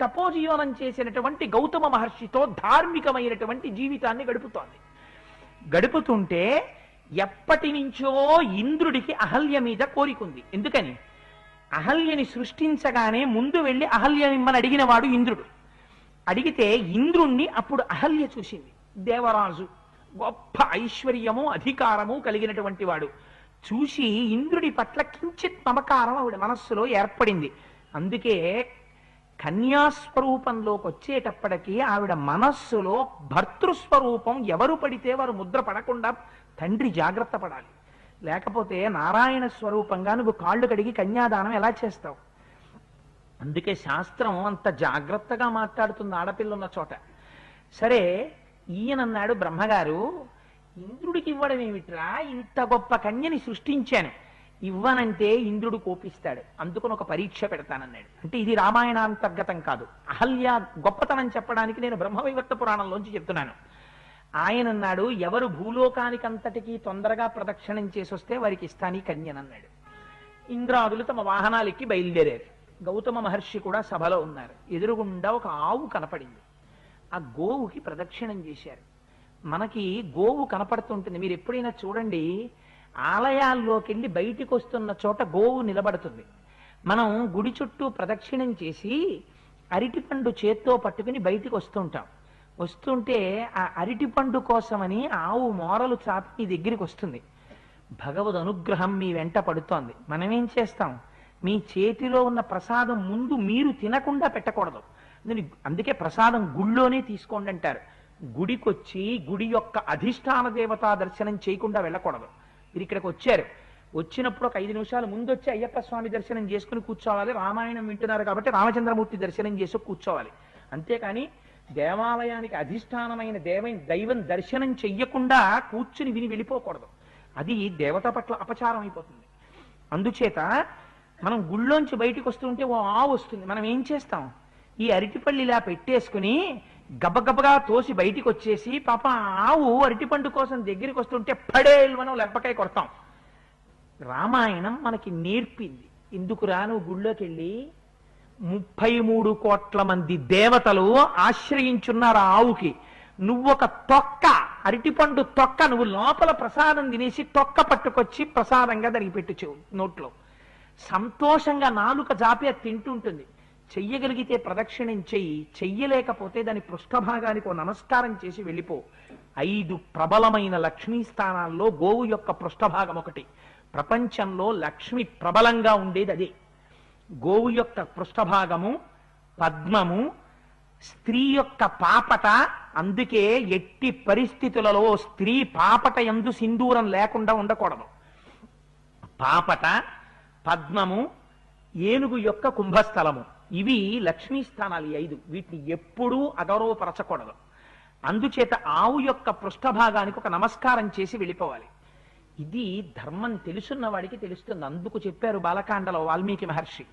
తపోజీవనం చేసినటువంటి గౌతమ మహర్షితో ధార్మికమైనటువంటి జీవితాన్ని గడుపుతుంటే ఎప్పటి నుంచో ఇంద్రుడికి అహల్య మీద కోరికుంది. ఎందుకని? అహల్యని సృష్టించగానే ముందు వెళ్ళి అహల్యనిమ్మని అడిగిన వాడు ఇంద్రుడు. అడిగితే ఇంద్రుణ్ణి అప్పుడు అహల్య చూసింది. దేవరాజు, గొప్ప ఐశ్వర్యము అధికారము కలిగినటువంటి వాడు చూసి ఇంద్రుడి పట్ల కించిత్ మమకారం ఆవిడ మనస్సులో ఏర్పడింది. అందుకే కన్యాస్వరూపంలోకి వచ్చేటప్పటికీ ఆవిడ మనస్సులో భర్తృస్వరూపం ఎవరు పడితే వారు ముద్ర పడకుండా తండ్రి జాగ్రత్త పడాలి. లేకపోతే నారాయణ స్వరూపంగా నువ్వు కాళ్ళు కడిగి కన్యాదానం ఎలా చేస్తావు? అందుకే శాస్త్రం అంత జాగ్రత్తగా మాట్లాడుతుంది ఆడపిల్ల ఉన్న చోట. సరే, ఈయనన్నాడు బ్రహ్మగారు, ఇంద్రుడికి ఇవ్వడం ఏమిట్రా, ఇంత గొప్ప కన్యని సృష్టించాను, ఇవ్వనంటే ఇంద్రుడు కోపిస్తాడు, అందుకని ఒక పరీక్ష పెడతానన్నాడు. అంటే ఇది రామాయణాంతర్గతం కాదు, అహల్య గొప్పతనం చెప్పడానికి నేను బ్రహ్మవైవర్త పురాణంలోంచి చెప్తున్నాను. ఆయన అన్నాడు, ఎవరు భూలోకానికి అంతటికీ తొందరగా ప్రదక్షిణం చేసి వస్తే వారికి ఇస్తాను ఈ కన్యనన్నాడు. ఇంద్రాదులు తమ వాహనాలెక్కి బయలుదేరారు. గౌతమ మహర్షి కూడా సభలో ఉన్నారు. ఎదురుగుండా ఒక ఆవు కనపడింది. ఆ గోవుకి ప్రదక్షిణం చేశారు. మనకి గోవు కనపడుతుంటుంది, మీరు ఎప్పుడైనా చూడండి, ఆలయాల్లోకి వెళ్ళి బయటికి వస్తున్న చోట గోవు నిలబడుతుంది. మనం గుడి చుట్టూ ప్రదక్షిణం చేసి అరటిపండు చేత్తో పట్టుకుని బయటికి వస్తుంటే ఆ అరటిపండు కోసమని ఆవు మోరలు చాపి మీ దగ్గరికి వస్తుంది. భగవద్ అనుగ్రహం మీ వెంట పడుతోంది. మనమేం చేస్తాం? మీ చేతిలో ఉన్న ప్రసాదం ముందు మీరు తినకుండా పెట్టకూడదు. అందుకే ప్రసాదం గుళ్ళోనే తీసుకోండి అంటారు. గుడికొచ్చి గుడి యొక్క అధిష్టాన దేవతా దర్శనం చేయకుండా వెళ్ళకూడదు. మీరు ఇక్కడికి వచ్చారు, వచ్చినప్పుడు ఒక 5 నిమిషాలు ముందు వచ్చి అయ్యప్ప స్వామి దర్శనం చేసుకుని కూర్చోవాలి. రామాయణం వింటున్నారు కాబట్టి రామచంద్రమూర్తి దర్శనం చేసి కూర్చోవాలి. అంతేకాని దేవాలయానికి అధిష్టానమైన దైవం దర్శనం చెయ్యకుండా కూర్చుని విని వెళ్ళిపోకూడదు. అది దేవత పట్ల అపచారం అయిపోతుంది. అందుచేత మనం గుళ్ళోంచి బయటికి వస్తుంటే ఓ ఆవు వస్తుంది. మనం ఏం చేస్తాం? ఈ అరటిపళ్ళు ఇలా పెట్టేసుకుని గబగబగా తోసి బయటికి వచ్చేసి పాప ఆవు అరటిపండు కోసం దగ్గరికి వస్తుంటే పడేలు మనం లెబ్బకాయ కొడతాం. రామాయణం మనకి నేర్పింది. ఎందుకురా నువ్వు గుళ్ళోకి వెళ్ళి 33 కోట్ల మంది దేవతలు ఆశ్రయించున్నారు ఆ ఆవుకి, నువ్వొక తొక్క అరటిపండు తొక్క నువ్వు లోపల ప్రసాదం తినేసి తొక్క పట్టుకొచ్చి ప్రసాదంగా దానికి పెట్టు నోట్లో. సంతోషంగా నాలుక జాపి అది తింటుంటుంది. చెయ్యగలిగితే ప్రదక్షిణం చెయ్యి, చెయ్యలేకపోతే దాని పృష్ఠభాగానికి నమస్కారం చేసి వెళ్ళిపో. 5 ప్రబలమైన లక్ష్మీ స్థానాల్లో గోవు యొక్క పృష్ఠభాగం ఒకటి. ప్రపంచంలో లక్ష్మి ప్రబలంగా ఉండేది అదే. గోవు యొక్క పృష్ఠభాగము, పద్మము, స్త్రీ యొక్క పాపట. అందుకే ఎట్టి పరిస్థితులలో స్త్రీ పాపట యందు సింధూరం లేకుండా ఉండకూడదు. పాపట, పద్మము, ఏనుగు యొక్క కుంభస్థలము, ఇవి లక్ష్మీ స్థానాలు 5. వీటిని ఎప్పుడూ అగౌరవపరచకూడదు. అందుచేత ఆవు యొక్క పృష్ఠభాగానికి ఒక నమస్కారం చేసి వెళ్ళిపోవాలి. ఇది ధర్మం తెలుసున్న వాడికి తెలుస్తుంది. అందుకు చెప్పారు బాలకాండలో వాల్మీకి మహర్షి.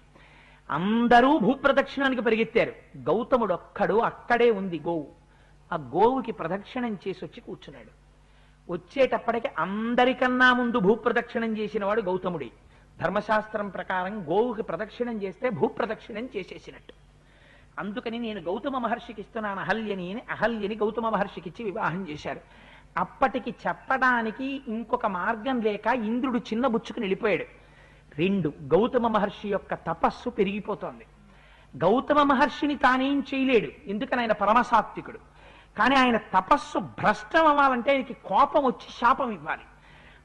అందరూ భూప్రదక్షిణానికి పరిగెత్తారు. గౌతముడు ఒక్కడు అక్కడే ఉంది గోవు. ఆ గోవుకి ప్రదక్షిణం చేసి వచ్చి కూర్చున్నాడు. వచ్చేటప్పటికి అందరికన్నా ముందు భూప్రదక్షిణం చేసిన వాడు గౌతముడి. ధర్మశాస్త్రం ప్రకారం గోవుకి ప్రదక్షిణం చేస్తే భూప్రదక్షిణం చేసేసినట్టు. అందుకని నేను గౌతమ మహర్షికి ఇస్తున్నాను అహల్యని గౌతమ మహర్షికి ఇచ్చి వివాహం చేశారు. అప్పటికి చెప్పడానికి ఇంకొక మార్గం లేక ఇంద్రుడు చిన్న బుచ్చుకుని వెళ్ళిపోయాడు. 2, గౌతమ మహర్షి యొక్క తపస్సు పెరిగిపోతోంది. గౌతమ మహర్షిని తానేం చేయలేడు, ఎందుకని ఆయన పరమసాత్వికుడు. కానీ ఆయన తపస్సు భ్రష్టం అవ్వాలంటే ఆయనకి కోపం వచ్చి శాపం ఇవ్వాలి.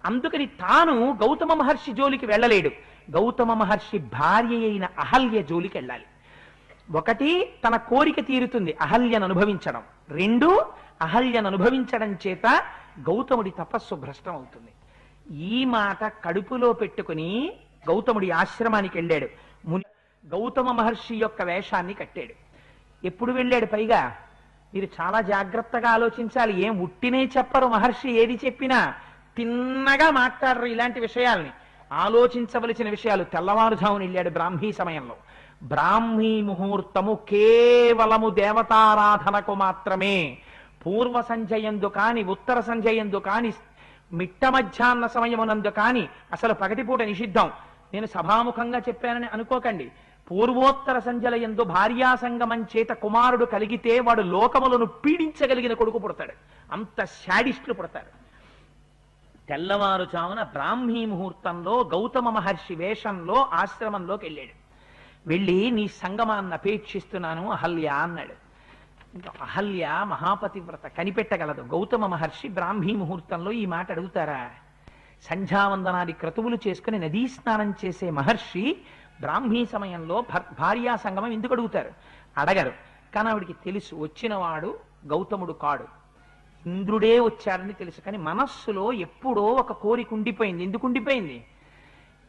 అందుకని తాను గౌతమ మహర్షి జోలికి వెళ్ళలేడు. గౌతమ మహర్షి భార్య అయిన అహల్య జోలికి వెళ్ళాలి. 1, తన కోరిక తీరుతుంది అహల్యను అనుభవించడం. 2, అహల్యను అనుభవించడం చేత గౌతముడి తపస్సు భ్రష్టం అవుతుంది. ఈ మాట కడుపులో పెట్టుకుని గౌతముడి ఆశ్రమానికి వెళ్ళాడు. గౌతమ మహర్షి యొక్క వేషాన్ని కట్టాడు. ఎప్పుడు వెళ్ళాడు? పైగా మీరు చాలా జాగ్రత్తగా ఆలోచించాలి. ఏం ఉట్టినే చెప్పరు మహర్షి, ఏది చెప్పినా తిన్నగా మాట్లాడరు. ఇలాంటి విషయాల్ని ఆలోచించవలసిన విషయాలు. తెల్లవారుజామున వెళ్ళాడు బ్రాహ్మీ సమయంలో. బ్రాహ్మీ ముహూర్తము కేవలము దేవతారాధనకు మాత్రమే. పూర్వ సంధ్యయందు కాని, ఉత్తర సంధ్యయందు కాని, మిట్ట మధ్యాహ్న సమయమునందు కాని అసలు పగటిపూట నిషిద్ధం. నేను సభాముఖంగా చెప్పానని అనుకోకండి. పూర్వోత్తర సంజలయందు భార్యా సంగమం చేత కుమారుడు కలిగితే వాడు లోకములను పీడించగలిగిన కొడుకు పుడతాడు. అంత శాడిస్టులు పుడతారు. తెల్లవారుజామున బ్రాహ్మీ ముహూర్తంలో గౌతమ మహర్షి వేషంలో ఆశ్రమంలోకి వెళ్ళాడు. వెళ్ళి నీ సంగమాన్ని అపేక్షిస్తున్నాను అహల్య అన్నాడు. ఇంకా అహల్య మహాపతివ్రత, కనిపెట్టగలదు. గౌతమ మహర్షి బ్రాహ్మీ ముహూర్తంలో ఈ మాట అడుగుతారా? సంధ్యావందనాది క్రతువులు చేసుకుని నదీ స్నానం చేసే మహర్షి బ్రాహ్మీ సమయంలో భార్యా సంగమం ఎందుకు అడుగుతారు? అడగరు. కానీ ఆవిడికి తెలుసు వచ్చినవాడు గౌతముడు కాడు, ఇంద్రుడే వచ్చాడని తెలుసు. కానీ మనస్సులో ఎప్పుడో ఒక కోరిక ఉండిపోయింది. ఎందుకు ఉండిపోయింది?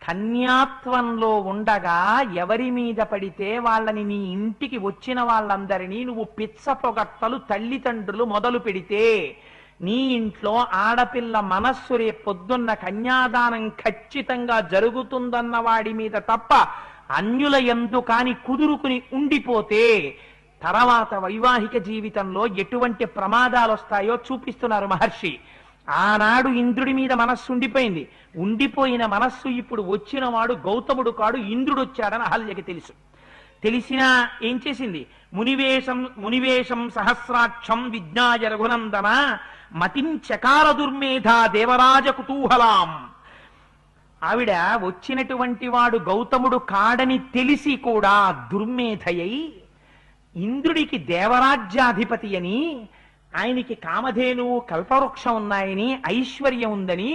కన్యాత్వంలో ఉండగా ఎవరి మీద పడితే వాళ్ళని నీ ఇంటికి వచ్చిన వాళ్ళందరినీ నువ్వు పిచ్చ పొగట్టలు తల్లిదండ్రులు మొదలు పెడితే నీ ఇంట్లో ఆడపిల్ల మనస్సు రే పొద్దున్న కన్యాదానం ఖచ్చితంగా జరుగుతుందన్న వాడి మీద తప్ప అన్యుల యందు కాని కుదురుకుని ఉండిపోతే తర్వాత వైవాహిక జీవితంలో ఎటువంటి ప్రమాదాలు వస్తాయో చూపిస్తున్నారు మహర్షి. ఆనాడు ఇంద్రుడి మీద మనస్సు ఉండిపోయింది. ఉండిపోయిన మనస్సు ఇప్పుడు వచ్చిన వాడు గౌతముడు కాడు, ఇంద్రుడు వచ్చాడని అహల్యకి తెలుసు. తెలిసినా ఏం చేసింది? మునివేశం సహస్రాక్షం విజ్ఞాయ రఘునందన మతిం చకార దుర్మేధ దేవరాజ కుతూహలాం. ఆవిడ వచ్చినటువంటి వాడు గౌతముడు కాడని తెలిసి కూడా దుర్మేధయై ఇంద్రుడికి దేవరాజ్యాధిపతి అని, ఆయనకి కామధేనువు కల్పవృక్షం ఉన్నాయని, ఐశ్వర్యం ఉందని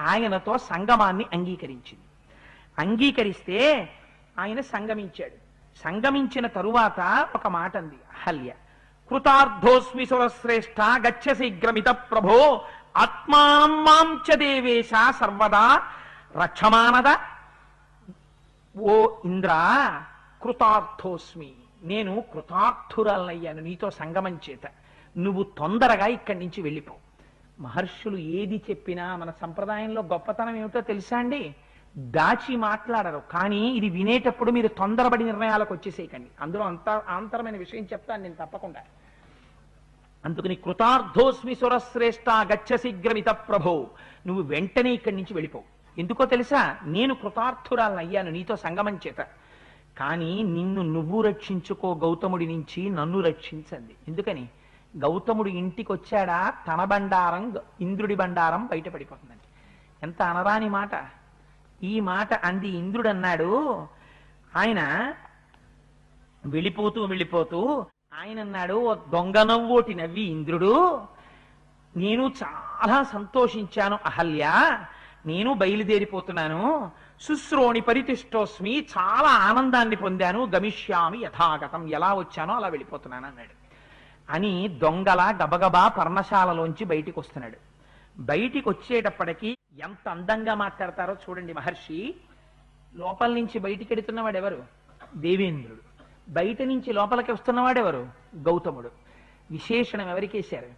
ఆయనతో సంగమాన్ని అంగీకరించింది. అంగీకరిస్తే ఆయన సంగమించాడు. సంగమించిన తరువాత ఒక మాట అంది అహల్య, కృతార్థోస్మి సురశ్రేష్ఠ గచ్చ శీఘ్రమిత ప్రభో ఆత్మానం మాం చ దేవేశ సర్వదా రక్షమానద. ఓ ఇంద్ర, కృతార్థోస్మి, నేను కృతార్థురాలయ్యాను నీతో సంగమం చేత. నువ్వు తొందరగా ఇక్కడి నుంచి వెళ్ళిపో. మహర్షులు ఏది చెప్పినా మన సంప్రదాయంలో గొప్పతనం ఏమిటో తెలుసా అండి? దాచి మాట్లాడరు. కానీ ఇది వినేటప్పుడు మీరు తొందరపడి నిర్ణయాలకు వచ్చేసేయకండి. అందులో ఆంతరమైన విషయం చెప్తాను నేను తప్పకుండా. అందుకని కృతార్థోస్మి సురశ్రేష్ఠ గచ్చ శీఘ్రమిత ప్రభో, నువ్వు వెంటనే ఇక్కడి నుంచి వెళ్ళిపో. ఎందుకో తెలుసా? నేను కృతార్థురాలను అయ్యాను నీతో సంగమం చేత. కానీ నిన్ను నువ్వు రక్షించుకో గౌతముడి నుంచి, నన్ను రక్షించండి. ఎందుకని? గౌతముడు ఇంటికి వచ్చాడా తన బండారం ఇంద్రుడి బండారం బయటపడిపోతుందండి. ఎంత అనరాని మాట! ఈ మాట అంది. ఇంద్రుడు అన్నాడు, ఆయన వెళ్ళిపోతూ ఆయన అన్నాడు, దొంగ నవ్వోటి నవ్వి ఇంద్రుడు, నేను చాలా సంతోషించాను అహల్య, నేను బయలుదేరిపోతున్నాను. శుశ్రోణి పరితిష్టోస్మి, చాలా ఆనందాన్ని పొందాను. గమిష్యామి యథాగతం, ఎలా వచ్చానో అలా వెళ్ళిపోతున్నాను అన్నాడు. అని దొంగలా గబగబా పర్ణశాలలోంచి బయటికి వస్తున్నాడు. బయటికి వచ్చేటప్పటికి ఎంత అందంగా మాట్లాడతారో చూడండి మహర్షి. లోపల నుంచి బయటికి ఎడుతున్నవాడు ఎవరు? దేవేంద్రుడు. బయట నుంచి లోపలికి వస్తున్నవాడెవరు? గౌతముడు. విశేషణం ఎవరికేశారు?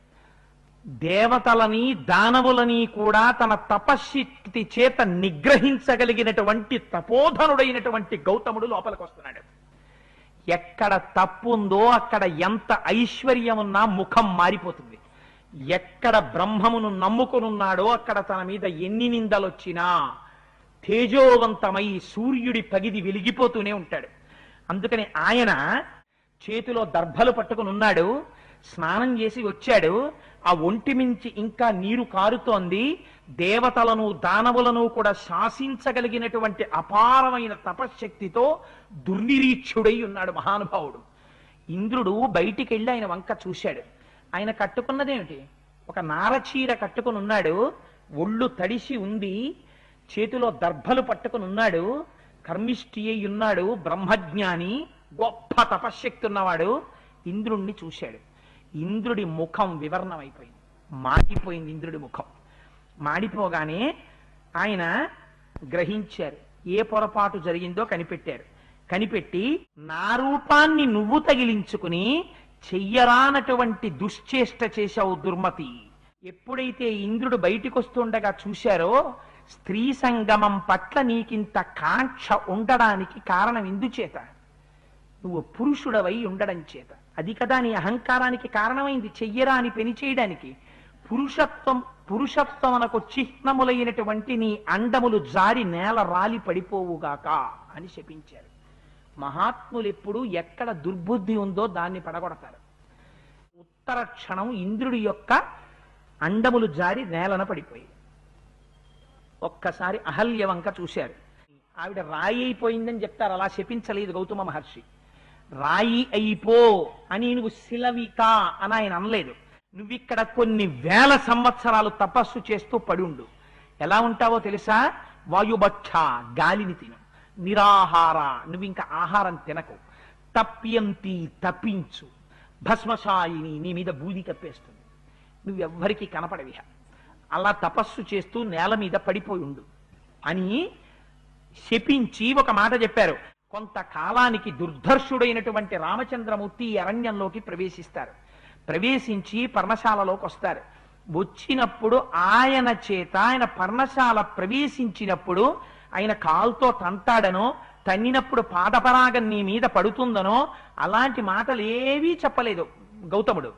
దేవతలని దానవులని కూడా తన తపశ్శక్తి చేత నిగ్రహించగలిగినటువంటి తపోధనుడైనటువంటి గౌతముడు లోపలికి వస్తున్నాడు. ఎక్కడ తప్పు ఉందో అక్కడ ఎంత ఐశ్వర్యం ఉన్నా ముఖం మారిపోతుంది. ఎక్కడ బ్రహ్మమును నమ్ముకునున్నాడో అక్కడ తన మీద ఎన్ని నిందలొచ్చినా తేజోవంతమై సూర్యుడి పగిది వెలిగిపోతూనే ఉంటాడు. అందుకని ఆయన చేతిలో దర్భలు పట్టుకుని ఉన్నాడు. స్నానం చేసి వచ్చాడు. ఆ ఒంటి మించి ఇంకా నీరు కారుతోంది. దేవతలను దానవులను కూడా శాసించగలిగినటువంటి అపారమైన తపశ్శక్తితో దుర్నిరీక్షుడై ఉన్నాడు మహానుభావుడు. ఇంద్రుడు బయటికి వెళ్ళి ఆయన వంక చూశాడు. ఆయన కట్టుకున్నదేమిటి? ఒక నారచీర కట్టుకుని ఉన్నాడు. ఒళ్ళు తడిసి ఉంది. చేతిలో దర్భలు పట్టుకుని ఉన్నాడు. కర్మిష్ఠి అయి ఉన్నాడు. బ్రహ్మజ్ఞాని, గొప్ప తపశ్శక్తి ఉన్నవాడు. ఇంద్రుణ్ణి చూశాడు. ఇంద్రుడి ముఖం వివర్ణమైపోయింది, మాడిపోయింది. ఇంద్రుడి ముఖం మాడిపోగానే ఆయన గ్రహించారు. ఏ పొరపాటు జరిగిందో కనిపెట్టారు. కనిపెట్టి, నా రూపాన్ని నువ్వు తగిలించుకుని చెయ్యరానటువంటి దుశ్చేష్ట చేశావు దుర్మతి. ఎప్పుడైతే ఇంద్రుడు బయటికి వస్తుండగా చూశారో, స్త్రీ సంగమం పట్ల నీకింత కాంక్ష ఉండడానికి కారణం ఎందుచేత? నువ్వు పురుషుడవై ఉండడం చేత. అది కదా నీ అహంకారానికి కారణమైంది. చెయ్యరా అని పెని చేయడానికి. పురుషత్వమునకు చిహ్నములైనటువంటి నీ అండములు జారి నేల రాలి పడిపోవుగాక అని శపించారు. మహాత్ములు ఎప్పుడు ఎక్కడ దుర్బుద్ధి ఉందో దాన్ని పడగొడతారు. ఉత్తర క్షణం ఇంద్రుడి యొక్క అండములు జారి నేలన పడిపోయి ఒక్కసారి అహల్య వంక చూశారు. ఆవిడ రాయి అయిపోయిందని చెప్తారు, అలా శపించలేదు గౌతమ మహర్షి. రాయి అయిపో అని నువ్వు శిలవిక అని ఆయన అనలేదు. నువ్విక్కడ కొన్ని వేల సంవత్సరాలు తపస్సు చేస్తూ పడుండు. ఎలా ఉంటావో తెలుసా? వాయుభక్ష, గాలిని తిను. నిరాహార, నువ్వు ఇంకా ఆహారం తినకు. తప్యంతి, తప్పించు. భస్మశాయిని, నీ మీద బూది కప్పేస్తుంది, నువ్వెవ్వరికీ కనపడవిహ. అలా తపస్సు చేస్తూ నేల మీద పడిపోయి ఉండు అని శపించి ఒక మాట చెప్పారు. కొంతకాలానికి దుర్ధర్షుడైనటువంటి రామచంద్రమూర్తి ఈ అరణ్యంలోకి ప్రవేశిస్తారు. ప్రవేశించి పర్ణశాలలోకి వస్తారు. వచ్చినప్పుడు ఆయన చేత, ఆయన పర్ణశాల ప్రవేశించినప్పుడు ఆయన కాలుతో తంతాడనో, తన్నినప్పుడు పాదపరాగం నీ మీద పడుతుందనో అలాంటి మాటలు ఏవీ చెప్పలేదు గౌతముడు.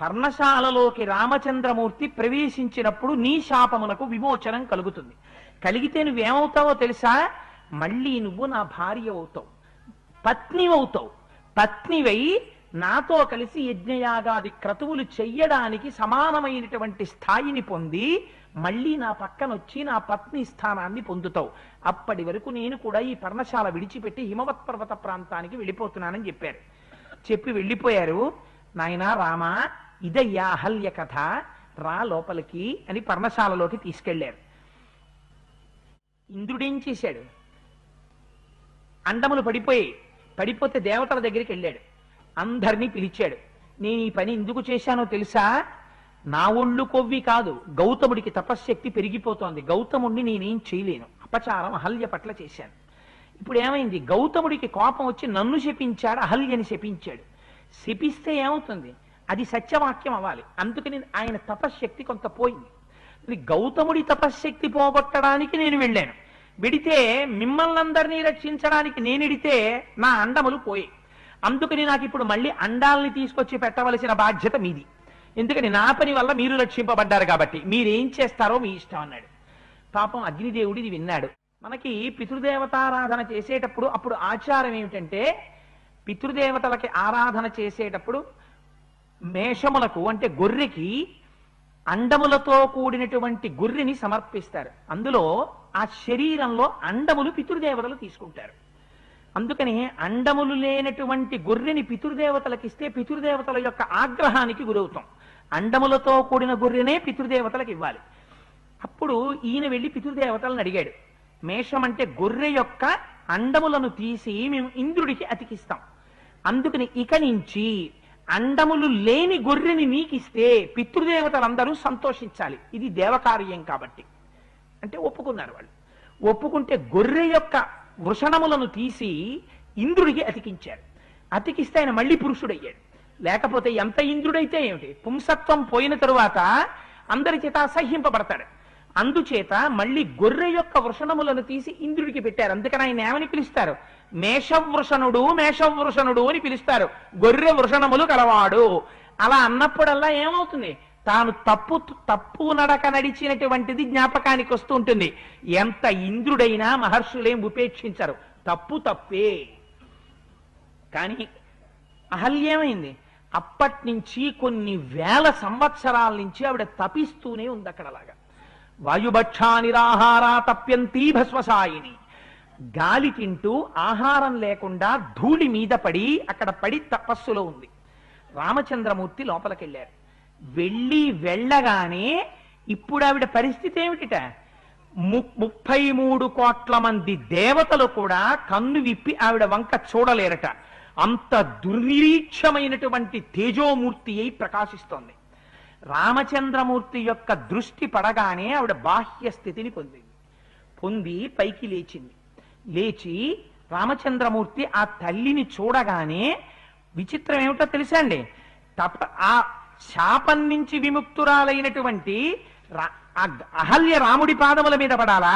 పర్ణశాలలోకి రామచంద్రమూర్తి ప్రవేశించినప్పుడు నీ శాపమునకు విమోచనం కలుగుతుంది. కలిగితే నువ్వేమవుతావో తెలుసా? మళ్ళీ నువ్వు నా భార్య అవుతావు, పత్ని అవుతావు. పత్నివై నాతో కలిసి యజ్ఞయాగాది క్రతువులు చెయ్యడానికి సమానమైనటువంటి స్థాయిని పొంది మళ్ళీ నా పక్కనొచ్చి నా పత్ని స్థానాన్ని పొందుతావు. అప్పటి వరకు నేను కూడా ఈ పర్ణశాల విడిచిపెట్టి హిమవత్ పర్వత ప్రాంతానికి వెళ్ళిపోతున్నానని చెప్పారు. చెప్పి వెళ్ళిపోయారు. నాయనా రామా, ఇదయ్యా అహల్య కథ, రా లోపలికి అని పర్ణశాలలోకి తీసుకెళ్లారు. ఇంద్రుడేం చేశాడు? అండములు పడిపోతే దేవతల దగ్గరికి వెళ్ళాడు. అందరినీ పిలిచాడు. నేను ఈ పని ఎందుకు చేశానో తెలుసా? నా ఒళ్ళు కొవ్వి కాదు, గౌతముడికి తపశ్శక్తి పెరిగిపోతోంది. గౌతముడిని నేనేం చేయలేను, అపచారం అహల్య పట్ల చేశాను. ఇప్పుడు ఏమైంది? గౌతముడికి కోపం వచ్చి నన్ను శపించాడు, అహల్యని శపించాడు. శపిస్తే ఏమవుతుంది? అది సత్యవాక్యం అవ్వాలి. అందుకని ఆయన తపశ్శక్తి కొంత పోయింది. గౌతముడి తపశ్శక్తి పోగొట్టడానికి నేను వెళ్ళాను. వెడితే మిమ్మల్ని అందరినీ రక్షించడానికి నేనెడితే నా అండములు పోయాయి. అందుకని నాకు ఇప్పుడు మళ్ళీ అండాలని తీసుకొచ్చి పెట్టవలసిన బాధ్యత మీది. ఎందుకని నా పని వల్ల మీరు రక్షింపబడ్డారు కాబట్టి మీరేం చేస్తారో మీ ఇష్టం అన్నాడు. పాపం అగ్నిదేవుడు ఇది విన్నాడు. మనకి పితృదేవతారాధన చేసేటప్పుడు అప్పుడు ఆచారం ఏమిటంటే, పితృదేవతలకి ఆరాధన చేసేటప్పుడు మేషములకు అంటే గొర్రెకి అండములతో కూడినటువంటి గొర్రెని సమర్పిస్తారు. అందులో ఆ శరీరంలో అండములు పితృదేవతలు తీసుకుంటారు. అందుకని అండములు లేనటువంటి గొర్రెని పితృదేవతలకు ఇస్తే పితృదేవతల యొక్క ఆగ్రహానికి గురవుతాం. అండములతో కూడిన గొర్రెనే పితృదేవతలకు ఇవ్వాలి. అప్పుడు ఈయన వెళ్ళి పితృదేవతలను అడిగాడు. మేషం అంటే గొర్రె యొక్క అండములను తీసి మేము ఇంద్రుడికి అతికిస్తాం. అందుకని ఇక నుంచి అండములు లేని గొర్రెని నీకిస్తే పితృదేవతలందరూ సంతోషించాలి, ఇది దేవకార్యం కాబట్టి అంటే ఒప్పుకున్నారు వాళ్ళు. ఒప్పుకుంటే గొర్రె యొక్క వృషణములను తీసి ఇంద్రుడికి అతికించారు. అతికిస్తే ఆయన మళ్ళీ పురుషుడయ్యాడు. లేకపోతే ఎంత ఇంద్రుడైతే ఏమిటి, పుంసత్వం పోయిన తరువాత అందరి చేత అసహ్యింపబడతాడు. అందుచేత మళ్ళీ గొర్రె యొక్క వృషణములను తీసి ఇంద్రుడికి పెట్టారు. అందుకని ఆయన ఏమని పిలుస్తారు? మేషవృషణుడు, మేషవృషణుడు అని పిలుస్తారు. గొర్రె వృషణములు కలవాడు. అలా అన్నప్పుడల్లా ఏమవుతుంది? తాను తప్పు నడక నడిచినటువంటిది జ్ఞాపకానికి వస్తూ ఉంటుంది. ఎంత ఇంద్రుడైనా మహర్షులేం ఉపేక్షించరు, తప్పే. కానీ అహల్యేమైంది? అప్పటి నుంచి కొన్ని వేల సంవత్సరాల నుంచి ఆవిడ తపిస్తూనే ఉంది అక్కడలాగా. వాయుభక్షా నిరాహారా తప్యంతి భస్మసాయిని. గాలి తింటూ ఆహారం లేకుండా ధూళి మీద పడి అక్కడ పడి తపస్సులో ఉంది. రామచంద్రమూర్తి లోపలికెళ్ళారు. వెళ్ళగానే ఇప్పుడు ఆవిడ పరిస్థితి ఏమిటిట? 33 కోట్ల మంది దేవతలు కూడా కన్ను విప్పి ఆవిడ వంక చూడలేరట. అంత దుర్నిరీక్షమైనటువంటి తేజోమూర్తి అయి ప్రకాశిస్తోంది. రామచంద్రమూర్తి యొక్క దృష్టి పడగానే ఆవిడ బాహ్య స్థితిని పొంది పైకి లేచింది. లేచి రామచంద్రమూర్తి ఆ తల్లిని చూడగానే విచిత్రం ఏమిటో తెలుసా అండి? ఆ శాపం నుంచి విముక్తురాలైనటువంటి అహల్య రాముడి పాదముల మీద పడాలా,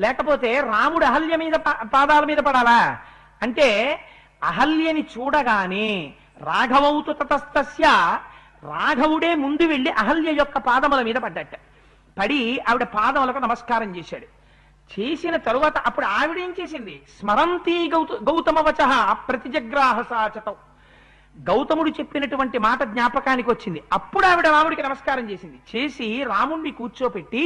లేకపోతే రాముడు అహల్య మీద పాదాల మీద పడాలా? అంటే అహల్యని చూడగానే రాఘవౌతు తతస్తస్య, రాఘవుడే ముందు వెళ్ళి అహల్య యొక్క పాదముల మీద పడ్డట. పడి ఆవిడ పాదములకు నమస్కారం చేశాడు. చేసిన తరువాత అప్పుడు ఆవిడేం చేసింది? స్మరంతి గౌతమ వచ ప్రతిజగ్రాహ సాచతం. గౌతముడు చెప్పినటువంటి మాట జ్ఞాపకానికి వచ్చింది. అప్పుడు ఆవిడ రాముడికి నమస్కారం చేసింది. చేసి రాముణ్ణి కూర్చోపెట్టి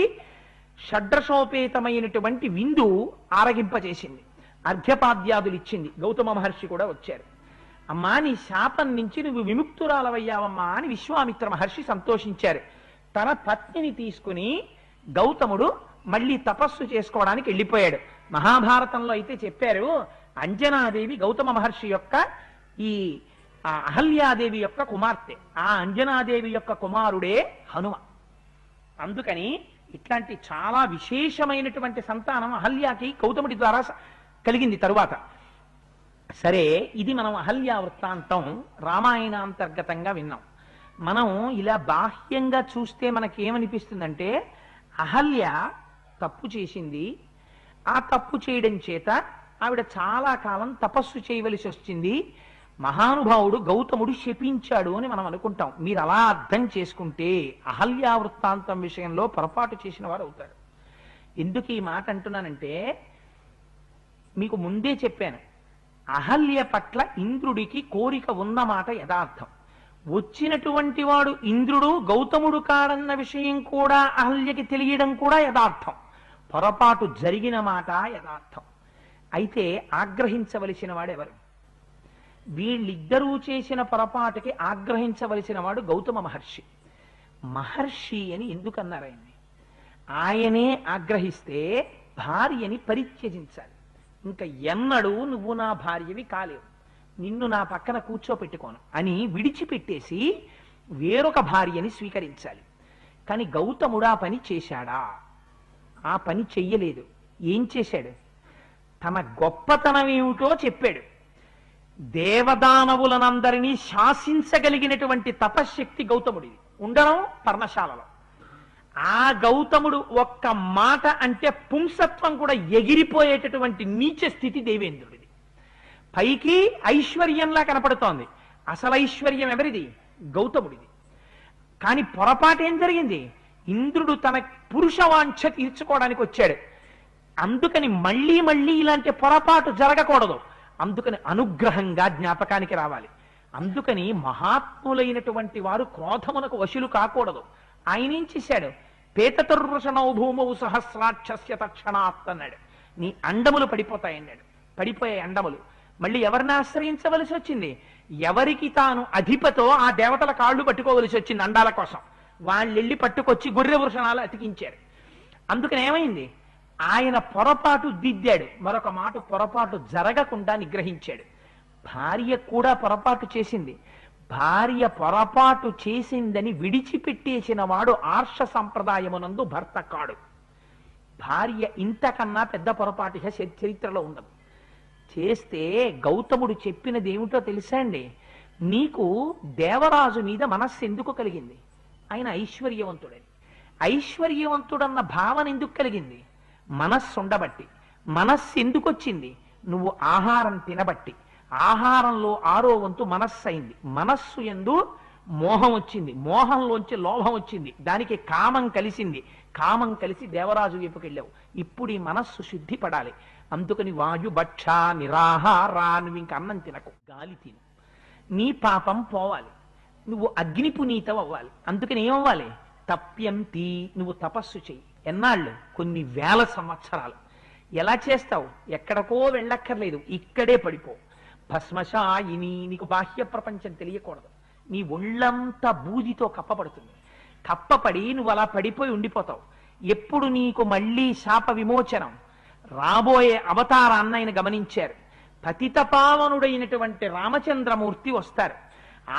షడ్రసోపేతమైనటువంటి విందు ఆరగింపచేసింది. అర్ఘ్యపాద్యాదులు ఇచ్చింది. గౌతమ మహర్షి కూడా వచ్చారు. అమ్మా, నీ శాపం నుంచి నువ్వు విముక్తురాలవయ్యావమ్మా అని విశ్వామిత్ర మహర్షి సంతోషించారు. తన పత్నిని తీసుకుని గౌతముడు మళ్ళీ తపస్సు చేసుకోవడానికి వెళ్ళిపోయాడు. మహాభారతంలో అయితే చెప్పారు, అంజనాదేవి గౌతమ మహర్షి యొక్క ఈ అహల్యాదేవి యొక్క కుమార్తె. ఆ అంజనాదేవి యొక్క కుమారుడే హనుమ. అందుకని ఇట్లాంటి చాలా విశేషమైనటువంటి సంతానం అహల్యాకి గౌతముడి ద్వారా కలిగింది తరువాత. సరే, ఇది మనం అహల్యా వృత్తాంతం రామాయణాంతర్గతంగా విన్నాం. మనం ఇలా బాహ్యంగా చూస్తే మనకేమనిపిస్తుందంటే, అహల్య తప్పు చేసింది. ఆ తప్పు చేయడం చేత ఆవిడ చాలా కాలం తపస్సు చేయవలసి వచ్చింది. మహానుభావుడు గౌతముడు శపించాడు అని మనం అనుకుంటాం. మీరు అలా అర్థం చేసుకుంటే అహల్యా వృత్తాంతం విషయంలో పొరపాటు చేసిన వారు అవుతారు. ఎందుకు ఈ మాట అంటున్నానంటే, మీకు ముందే చెప్పాను, అహల్య పట్ల ఇంద్రుడికి కోరిక ఉన్నమాట యథార్థం. వచ్చినటువంటి వాడు ఇంద్రుడు గౌతముడు కాడన్న విషయం కూడా అహల్యకి తెలియడం కూడా యథార్థం. పొరపాటు జరిగిన మాట యథార్థం. అయితే ఆగ్రహించవలసిన వాడెవరు? వీళ్ళిద్దరూ చేసిన పొరపాటుకి ఆగ్రహించవలసిన వాడు గౌతమ మహర్షి. మహర్షి అని ఎందుకన్నారు ఆయన్ని? ఆయనే ఆగ్రహిస్తే భార్యని పరిత్యజించాలి. ఇంకా ఎన్నడూ నువ్వు నా భార్యవి కాలేవు, నిన్ను నా పక్కన కూర్చోపెట్టుకోను అని విడిచిపెట్టేసి వేరొక భార్యని స్వీకరించాలి. కానీ గౌతముడు ఆ పని చేశాడా? ఆ పని చెయ్యలేదు. ఏం చేశాడు? తన గొప్పతనం ఏమిటో చెప్పాడు. దేవదానవులనందరినీ శాసించగలిగినటువంటి తపశ్శక్తి గౌతముడిది, ఉండడం పర్ణశాలలో. ఆ గౌతముడు ఒక్క మాట అంటే పుంసత్వం కూడా ఎగిరిపోయేటటువంటి నీచ స్థితి దేవేంద్రుడిది. పైకి ఐశ్వర్యంలా కనపడుతోంది, అసలు ఐశ్వర్యం ఎవరిది? గౌతముడిది. కానీ పొరపాటు ఏం జరిగింది? ఇంద్రుడు తన పురుషవాంఛ తీర్చుకోవడానికి వచ్చాడు. అందుకని మళ్ళీ మళ్ళీ ఇలాంటి పొరపాటు జరగకూడదు. అందుకని అనుగ్రహంగా జ్ఞాపకానికి రావాలి. అందుకని మహాత్ములైనటువంటి వారు క్రోధమునకు వశులు కాకూడదు. ఆయన ఏం చేశాడు? పేతతుర్వృషణౌ భూమౌ సహస్రాక్షస్య తక్షణాత్ అన్నాడు. నీ అండములు పడిపోతాయన్నాడు. పడిపోయే అండములు. మళ్ళీ ఎవరిని ఆశ్రయించవలసి వచ్చింది? ఎవరికి తాను అధిపతో ఆ దేవతల కాళ్ళు పట్టుకోవలసి వచ్చింది అండాల కోసం. వాళ్ళెళ్ళి పట్టుకొచ్చి గొర్రె వృషణాలు అతికించారు. అందుకని ఏమైంది? ఆయన పొరపాటు దిద్దాడు, మరొక మాట పొరపాటు జరగకుండా నిగ్రహించాడు. భార్య కూడా పొరపాటు చేసింది. భార్య పొరపాటు చేసిందని విడిచిపెట్టేసిన వాడు ఆర్ష సంప్రదాయమునందు భర్త కాడు. భార్య ఇంతకన్నా పెద్ద పొరపాటు చరిత్రలో ఉండదు. చేస్తే గౌతముడు చెప్పినది ఏమిటో తెలుసా అండి? నీకు దేవరాజు మీద మనస్సు ఎందుకు కలిగింది? ఆయన ఐశ్వర్యవంతుడని. ఐశ్వర్యవంతుడన్న భావన ఎందుకు కలిగింది? మనస్సు ఉండబట్టి. మనస్సు ఎందుకు వచ్చింది? నువ్వు ఆహారం తినబట్టి. ఆహారంలో 6వ వంతు మనస్సు అయింది. మనస్సు యందు మోహం వచ్చింది, మోహంలోంచి లోభం వచ్చింది, దానికి కామం కలిసింది, కామం కలిసి దేవరాజు వైపుకి వెళ్ళావు. ఇప్పుడు ఈ మనస్సు శుద్ధి పడాలి. అందుకని వాయుభక్ష నిరాహారా, నువ్వు ఇంక అన్నం తినకు, గాలి తిను. నీ పాపం పోవాలి, నువ్వు అగ్ని పునీతం అవ్వాలి. అందుకని ఏమవ్వాలి? తప్యంతి, నువ్వు తపస్సు చెయ్యి. ఎన్నాళ్ళు? కొన్ని వేల సంవత్సరాలు. ఎలా చేస్తావు? ఎక్కడికో వెళ్ళక్కర్లేదు, ఇక్కడే పడిపో. భస్మశాయిని, నీకు బాహ్య ప్రపంచం తెలియకూడదు. నీ ఒళ్ళంతా బూదితో కప్పబడుతుంది. కప్పపడి నువ్వు అలా పడిపోయి ఉండిపోతావు. ఎప్పుడు నీకు మళ్ళీ శాప విమోచనం? రాబోయే అవతారాన్ని ఆయన గమనించారు. పతితపావనుడైనటువంటి రామచంద్రమూర్తి వస్తారు.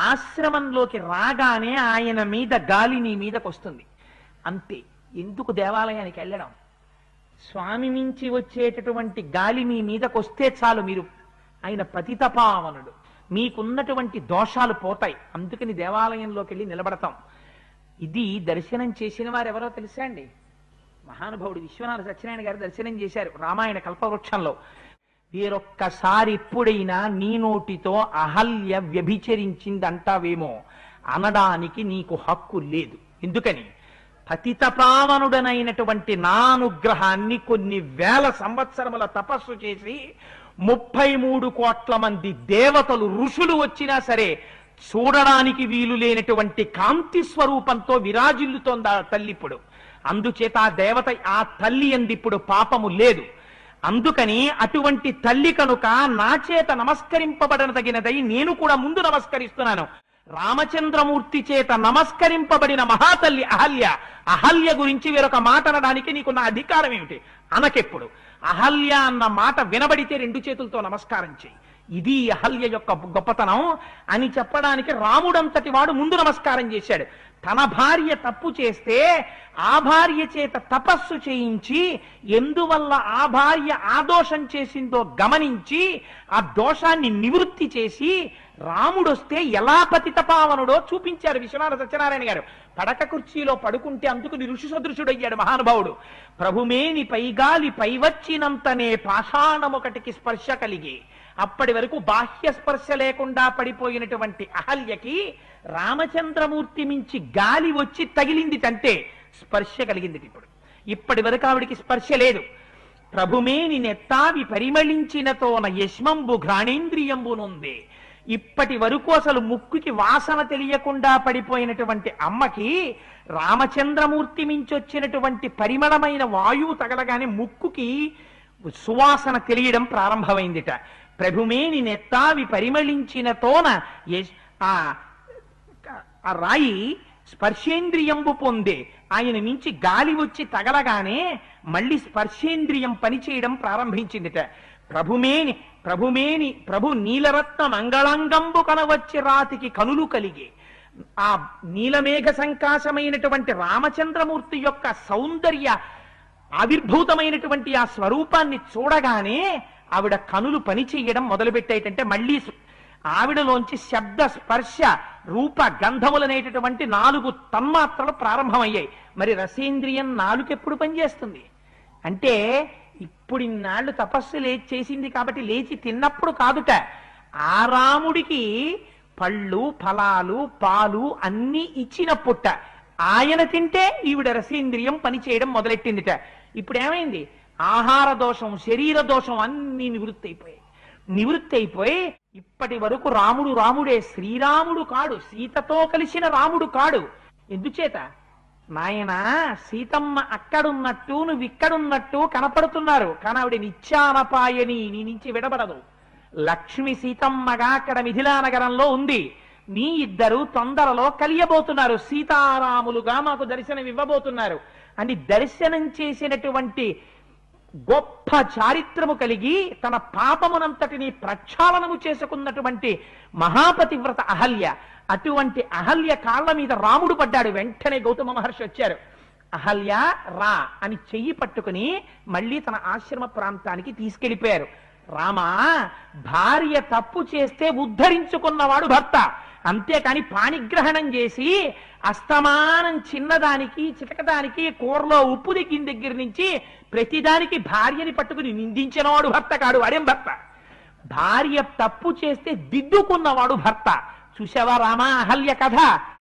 ఆశ్రమంలోకి రాగానే ఆయన మీద గాలి నీ మీదకి వస్తుంది. అంతే. ఎందుకు దేవాలయానికి వెళ్ళడం? స్వామి నుంచి వచ్చేటటువంటి గాలి మీ మీదకి వస్తే చాలు, మీరు ఆయన పతితపావనుడు, మీకున్నటువంటి దోషాలు పోతాయి. అందుకని దేవాలయంలోకి వెళ్ళి నిలబడతాం. ఇది దర్శనం చేసిన వారు ఎవరో తెలుసా అండి? మహానుభావుడు విశ్వనాథ సత్యనారాయణ గారు దర్శనం చేశారు రామాయణ కల్పవృక్షంలో. వీరొక్కసారి ఎప్పుడైనా నీ నోటితో అహల్య వ్యభిచరించిందంటావేమో అనడానికి నీకు హక్కు లేదు. ఎందుకని? పతితపావనుడనైనటువంటి నా అనుగ్రహాన్ని కొన్ని వేల సంవత్సరముల తపస్సు చేసి 33 కోట్ల మంది దేవతలు ఋషులు వచ్చినా సరే చూడడానికి వీలు లేనటువంటి కాంతి స్వరూపంతో విరాజిల్లుతోంది ఆ తల్లి ఇప్పుడు. అందుచేత ఆ దేవత, ఆ తల్లి యందు ఇప్పుడు పాపము లేదు. అందుకని అటువంటి తల్లి కనుక నా చేత నమస్కరింపబడనదగినదై నేను కూడా ముందు నమస్కరిస్తున్నాను. రామచంద్రమూర్తి చేత నమస్కరింపబడిన మహాతల్లి అహల్య. అహల్య గురించి వేరొక మాట అనడానికి నీకు నా అధికారం ఏమిటి? అనకెప్పుడు అహల్య అన్న మాట వినబడితే 2 చేతులతో నమస్కారం చేయి. ఇది అహల్య యొక్క గొప్పతనం అని చెప్పడానికి రాముడంతటి వాడు ముందు నమస్కారం చేశాడు. తన భార్య తప్పు చేస్తే ఆ భార్య చేత తపస్సు చేయించి ఎందువల్ల ఆ భార్య ఆ దోషం చేసిందో గమనించి ఆ దోషాన్ని నివృత్తి చేసి రాముడొస్తే ఎలా పతితపావనుడో చూపించారు విశ్వనాథ సత్యనారాయణ గారు. పడక కుర్చీలో పడుకుంటే అందుకు ఋషి సదృశుడయ్యాడు మహానుభావుడు. ప్రభుమేని పైగాలి పైవచ్చినంతనే పాషాణమొకటికి స్పర్శ కలిగి. అప్పటి వరకు బాహ్య స్పర్శ లేకుండా పడిపోయినటువంటి అహల్యకి రామచంద్రమూర్తి మించి గాలి వచ్చి తగిలింది తంటే స్పర్శ కలిగింది. ఇప్పటి వరకు ఆవిడికి స్పర్శ లేదు. ప్రభుమేని నెత్తావి పరిమళించినతోన యశ్మంబు ఘ్రాణేంద్రియంబునుంది. ఇప్పటి వరకు అసలు ముక్కుకి వాసన తెలియకుండా పడిపోయినటువంటి అమ్మకి రామచంద్రమూర్తి మించి వచ్చినటువంటి పరిమళమైన వాయువు తగలగానే ముక్కుకి సువాసన తెలియడం ప్రారంభమైందిట. ప్రభుమేని నెత్తావి పరిమళించినతోన ఆ రాయి స్పర్శేంద్రియంబు పొందే. ఆయన మించి గాలి వచ్చి తగలగానే మళ్ళీ స్పర్శేంద్రియం పనిచేయడం ప్రారంభించిందిట. ప్రభు నీలరత్న మంగళంగంబు కనవచ్చి రాతికి కనులు కలిగి. ఆ నీలమేఘ సంకాశమైనటువంటి రామచంద్రమూర్తి యొక్క సౌందర్య ఆవిర్భూతమైనటువంటి ఆ స్వరూపాన్ని చూడగానే ఆవిడ కనులు పనిచేయడం మొదలుపెట్టాయిటంటే మళ్ళీ ఆవిడలోంచి శబ్ద స్పర్శ రూప గంధములనేటటువంటి 4 తన్మాత్రలు ప్రారంభమయ్యాయి. మరి రసేంద్రియం 4 ఎప్పుడు పనిచేస్తుంది అంటే ఇప్పుడు ఇన్నాళ్ళు తపస్సు చేసింది కాబట్టి లేచి తిన్నప్పుడు కాదుట. ఆ రాముడికి పళ్ళు ఫలాలు పాలు అన్నీ ఇచ్చినప్పుట ఆయన తింటే ఈవిడ రసేంద్రియం పనిచేయడం మొదలెట్టిందిట. ఇప్పుడు ఏమైంది? ఆహార దోషం, శరీర దోషం అన్నీ నివృత్తి అయిపోయి ఇప్పటి వరకు రాముడు రాముడే, శ్రీరాముడు కాడు, సీతతో కలిసిన రాముడు కాడు. ఎందుచేత? నాయన సీతమ్మ అక్కడున్నట్టు నువ్వు ఇక్కడున్నట్టు కనపడుతున్నారు, కానీ ఆవిడ నిత్యానపాయని నీ నుంచి విడబడదు. లక్ష్మి సీతమ్మగా అక్కడ మిథిలా నగరంలో ఉంది. మీ ఇద్దరు తొందరలో కలియబోతున్నారు, సీతారాములుగా మాకు దర్శనం ఇవ్వబోతున్నారు అని దర్శనం చేసినటువంటి గొప్ప చారిత్రము కలిగి తన పాపమునంతటిని ప్రక్షాళనము చేసుకున్నటువంటి మహాపతివ్రత అహల్య. అటువంటి అహల్య కాళ్ళ మీద రాముడు పడ్డాడు. వెంటనే గౌతమ మహర్షి వచ్చారు. అహల్య రా అని చెయ్యి పట్టుకుని మళ్ళీ తన ఆశ్రమ ప్రాంతానికి తీసుకెళ్లిపోయారు. రామ, భార్య తప్పు చేస్తే ఉద్ధరించుకున్నవాడు భర్త, అంతేకాని పాణిగ్రహణం చేసి అస్తమానం చిన్నదానికి చిటకదానికి కూరలో ఉప్పు దిగిన దగ్గర నుంచి ప్రతిదానికి భార్యని పట్టుకుని నిందించినవాడు భర్త కాడు. వాడేం భర్త? భార్య తప్పు చేస్తే దిద్దుకున్నవాడు భర్త. చూసావా రామ అహల్య కథ?